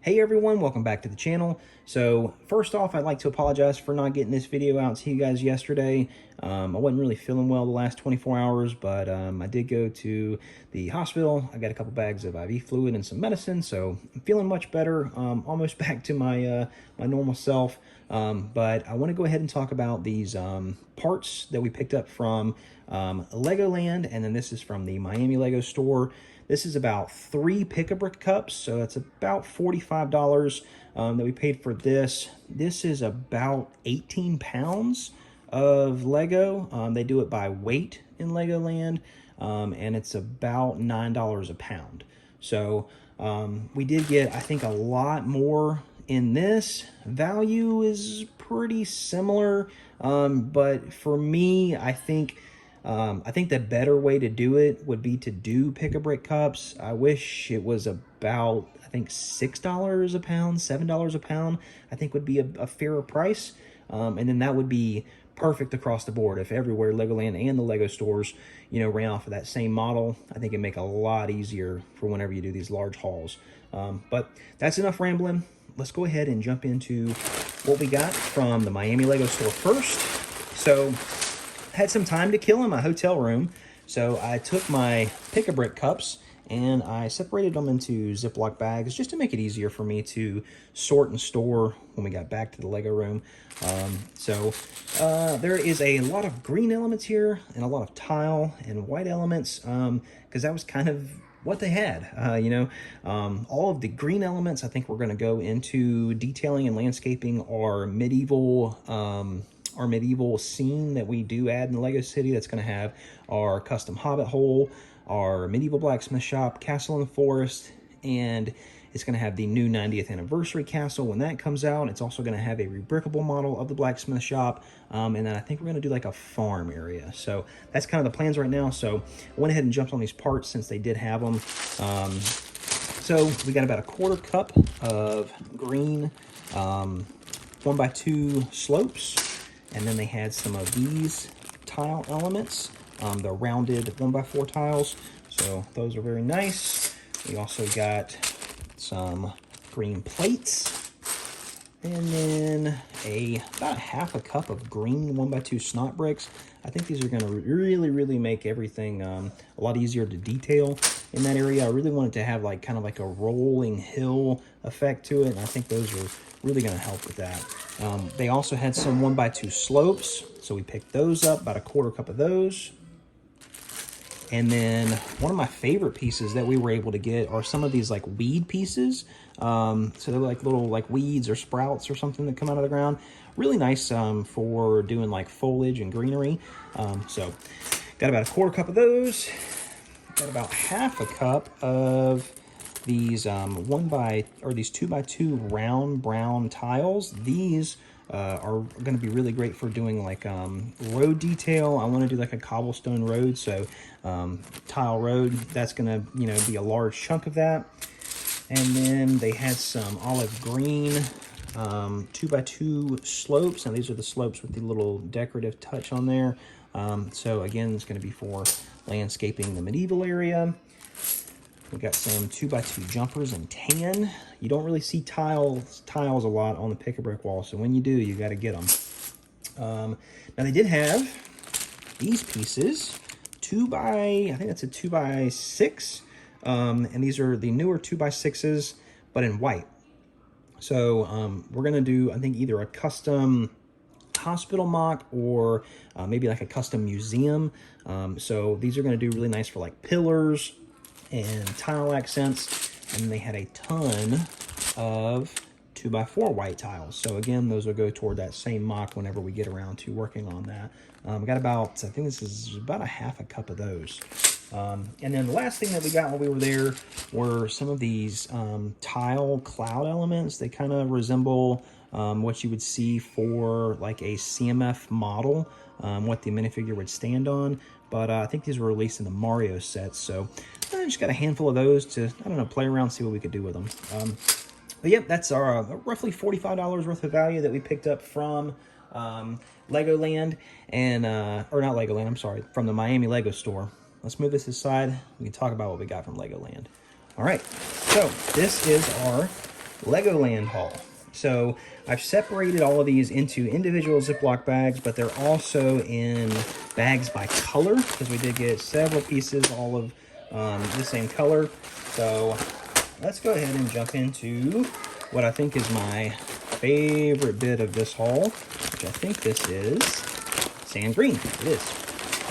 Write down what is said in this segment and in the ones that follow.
Hey everyone, welcome back to the channel. So first off, I'd like to apologize for not getting this video out to you guys yesterday. I wasn't really feeling well the last 24 hours, but I did go to the hospital. I got a couple bags of IV fluid and some medicine, so I'm feeling much better, almost back to my my normal self. But I want to go ahead and talk about these parts that we picked up from Legoland, and then this is from the Miami Lego store. This is about 3 PickaBrick cups, so that's about $45 that we paid for this. This is about 18 pounds of Lego. They do it by weight in Legoland, and it's about $9 a pound. So we did get, I think, a lot more in this. Value is pretty similar, but for me, I think the better way to do it would be to do PickaBrick cups. I wish it was about, I think, $6 a pound, $7 a pound, I think would be a fairer price. And then that would be perfect across the board. If everywhere, Legoland and the Lego stores, you know, ran off of that same model, I think it'd make a lot easier for whenever you do these large hauls. But that's enough rambling. Let's go ahead and jump into what we got from the Miami Lego store first. So had some time to kill in my hotel room, so I took my PickaBrick cups and I separated them into Ziploc bags just to make it easier for me to sort and store when we got back to the Lego room. There is a lot of green elements here and a lot of tile and white elements, because that was kind of what they had. All of the green elements, I think we're going to go into detailing and landscaping our medieval scene that we do add in the Lego City. That's going to have our custom hobbit hole, our medieval blacksmith shop, castle in the forest, and it's going to have the new 90th anniversary castle when that comes out. It's also going to have a rebrickable model of the blacksmith shop, and then I think we're going to do like a farm area. So that's kind of the plans right now. So I went ahead and jumped on these parts since they did have them. So we got about a 1/4 cup of green 1x2 slopes. And then they had some of these tile elements, the rounded 1x4 tiles. So those are very nice. We also got some green plates. And then about half a cup of green 1x2 snot bricks. I think these are going to really make everything a lot easier to detail in that area. I really wanted to have kind of like a rolling hill effect to it, and I think those are really going to help with that. They also had some 1x2 slopes, so we picked those up, about a 1/4 cup of those. And then one of my favorite pieces that we were able to get are some of these like weed pieces. So they're like little weeds or sprouts or something that come out of the ground. Really nice for doing like foliage and greenery. So got about a 1/4 cup of those. Got about half a cup of these 2x2 round brown tiles. These are going to be really great for doing like road detail. I want to do like a cobblestone road, so tile road, that's going to be a large chunk of that. And then they had some olive green 2x2 slopes. Now these are the slopes with the little decorative touch on there. So again, it's going to be for landscaping the medieval area. We got some 2x2 jumpers in tan. You don't really see tiles a lot on the PickaBrick wall, so when you do, you got to get them. Now they did have these pieces, I think that's a 2x6, and these are the newer 2x6s, but in white. So we're gonna do, I think, either a custom hospital mock or maybe like a custom museum. So these are gonna do really nice for like pillars and tile accents, and they had a ton of 2x4 white tiles. So again, those will go toward that same mock whenever we get around to working on that. We got about, I think this is about a half a cup of those. And then the last thing that we got while we were there were some of these tile cloud elements. They kind of resemble what you would see for like a CMF model, what the minifigure would stand on. But I think these were released in the Mario sets, so I just got a handful of those to, I don't know, play around, see what we could do with them. But yep, that's our roughly $45 worth of value that we picked up from Legoland, and or not Legoland, I'm sorry, from the Miami Lego store. Let's move this aside. We can talk about what we got from Legoland. All right, so this is our Legoland Haul. So I've separated all of these into individual Ziploc bags, but they're also in bags by color, because we did get several pieces all of the same color. So let's go ahead and jump into what I think is my favorite bit of this haul, which I think this is sand green. It is.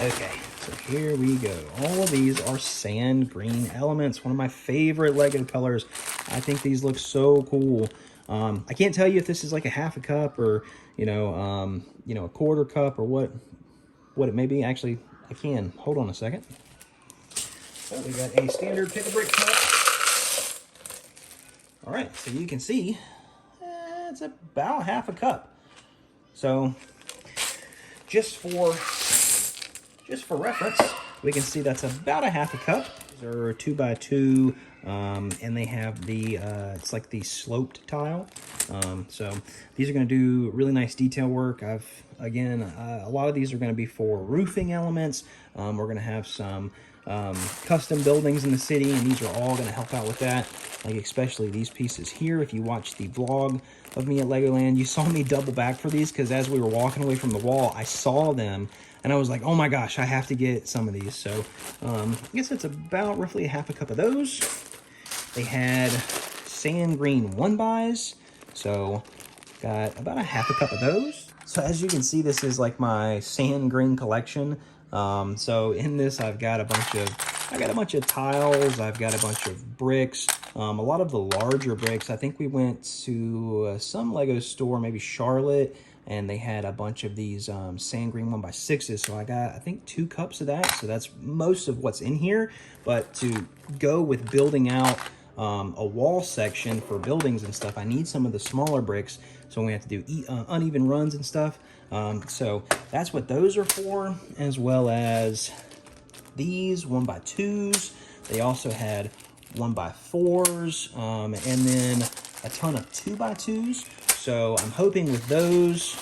Okay, so here we go. All of these are sand green elements, one of my favorite Lego colors. I think these look so cool. I can't tell you if this is like a half a cup or, a quarter cup or what it may be. Actually, I can. Hold on a second. So we got a standard PickaBrick cup. All right, so you can see it's about half a cup. So just for reference, we can see that's about a half a cup. These are 2x2, and they have the, it's like the sloped tile. So these are going to do really nice detail work. Again, a lot of these are going to be for roofing elements. We're going to have some custom buildings in the city, and these are all going to help out with that. Like especially these pieces here. If you watched the vlog of me at Legoland, you saw me double back for these, because as we were walking away from the wall, I saw them and I was like, oh my gosh, I have to get some of these. So I guess it's about roughly a half a cup of those. They had sand green 1-bys, so got about a half a cup of those. So as you can see, this is like my sand green collection. So in this, I've got a bunch of tiles. I've got a bunch of bricks. A lot of the larger bricks. I think we went to some Lego store, maybe Charlotte, and they had a bunch of these sand green 1x6s. So I got, I think, 2 cups of that. So that's most of what's in here. But to go with building out a wall section for buildings and stuff, I need some of the smaller bricks. So we have to do uneven runs and stuff. So that's what those are for, as well as these 1x2s. They also had 1x4s, and then a ton of 2x2s. So I'm hoping with those,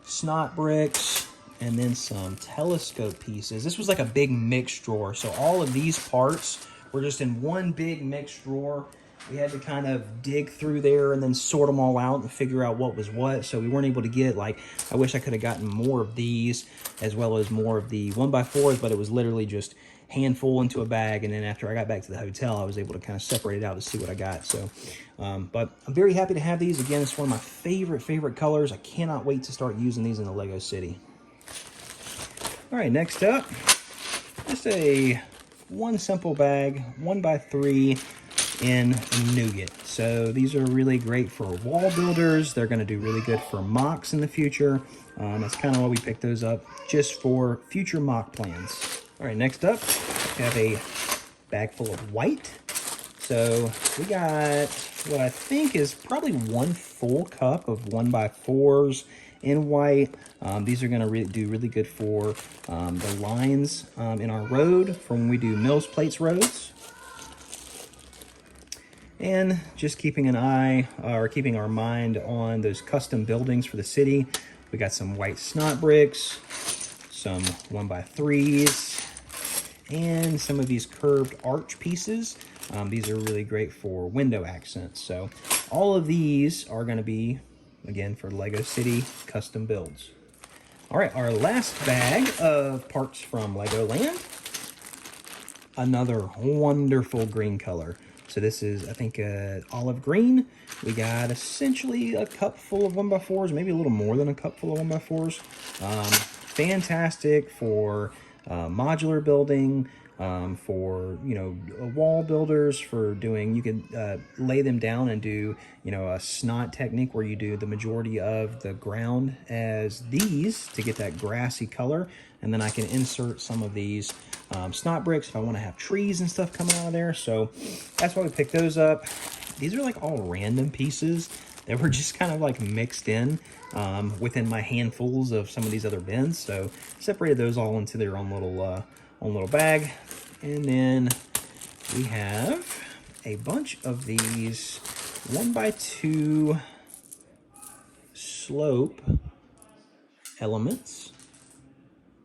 snot bricks, and then some telescope pieces. This was like a big mixed drawer. So all of these parts were just in one big mixed drawer. We had to kind of dig through there and then sort them all out and figure out what was what. So we weren't able to get, like, I wish I could have gotten more of these as well as more of the 1x4s, but it was literally just handful into a bag. And then after I got back to the hotel, I was able to kind of separate it out to see what I got. So, but I'm very happy to have these. Again, it's one of my favorite colors. I cannot wait to start using these in the Lego City. All right, next up, just one simple bag, 1x3 in nougat. So these are really great for wall builders. They're going to do really good for mocks in the future. That's kind of why we picked those up, just for future mock plans. All right, next up, we have a bag full of white. So we got what I think is probably 1 full cup of 1x4s in white. These are going to do really good for the lines in our road for when we do Mills Plates roads. And just keeping an eye, or keeping our mind on those custom buildings for the city. We got some white snot bricks, some 1x3s, and some of these curved arch pieces. These are really great for window accents. So all of these are going to be, again, for Lego City custom builds. All right, our last bag of parts from Legoland. Another wonderful green color. So this is, I think, olive green. We got essentially a cup full of 1x4s, maybe a little more than a cup full of 1x4s. Fantastic for modular building, for, wall builders, for doing, you can lay them down and do, a snot technique where you do the majority of the ground as these to get that grassy color. And then I can insert some of these snot bricks if I want to have trees and stuff coming out of there. So that's why we picked those up. These are like all random pieces that were just kind of like mixed in within my handfuls of some of these other bins. So separated those all into their own little bag. And then we have a bunch of these 1x2 slope elements.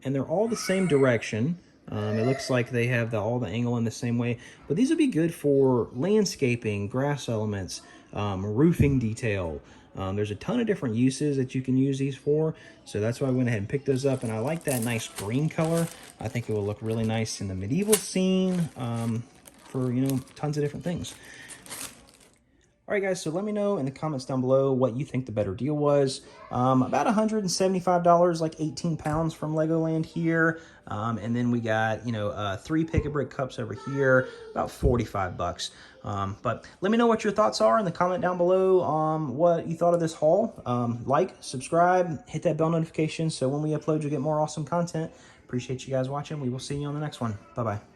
And they're all the same direction. It looks like they have all the angle in the same way, but these would be good for landscaping, grass elements, roofing detail. There's a ton of different uses that you can use these for, so that's why I went ahead and picked those up, and I like that nice green color. I think it will look really nice in the medieval scene, for, you know, tons of different things. All right, guys, so let me know in the comments down below what you think the better deal was. About $175, like 18 pounds from Legoland here. And then we got, you know, 3 PickaBrick cups over here, about 45 bucks. But let me know what your thoughts are in the comment down below, what you thought of this haul. Like, subscribe, hit that bell notification so when we upload, you'll get more awesome content. Appreciate you guys watching. We will see you on the next one. Bye-bye.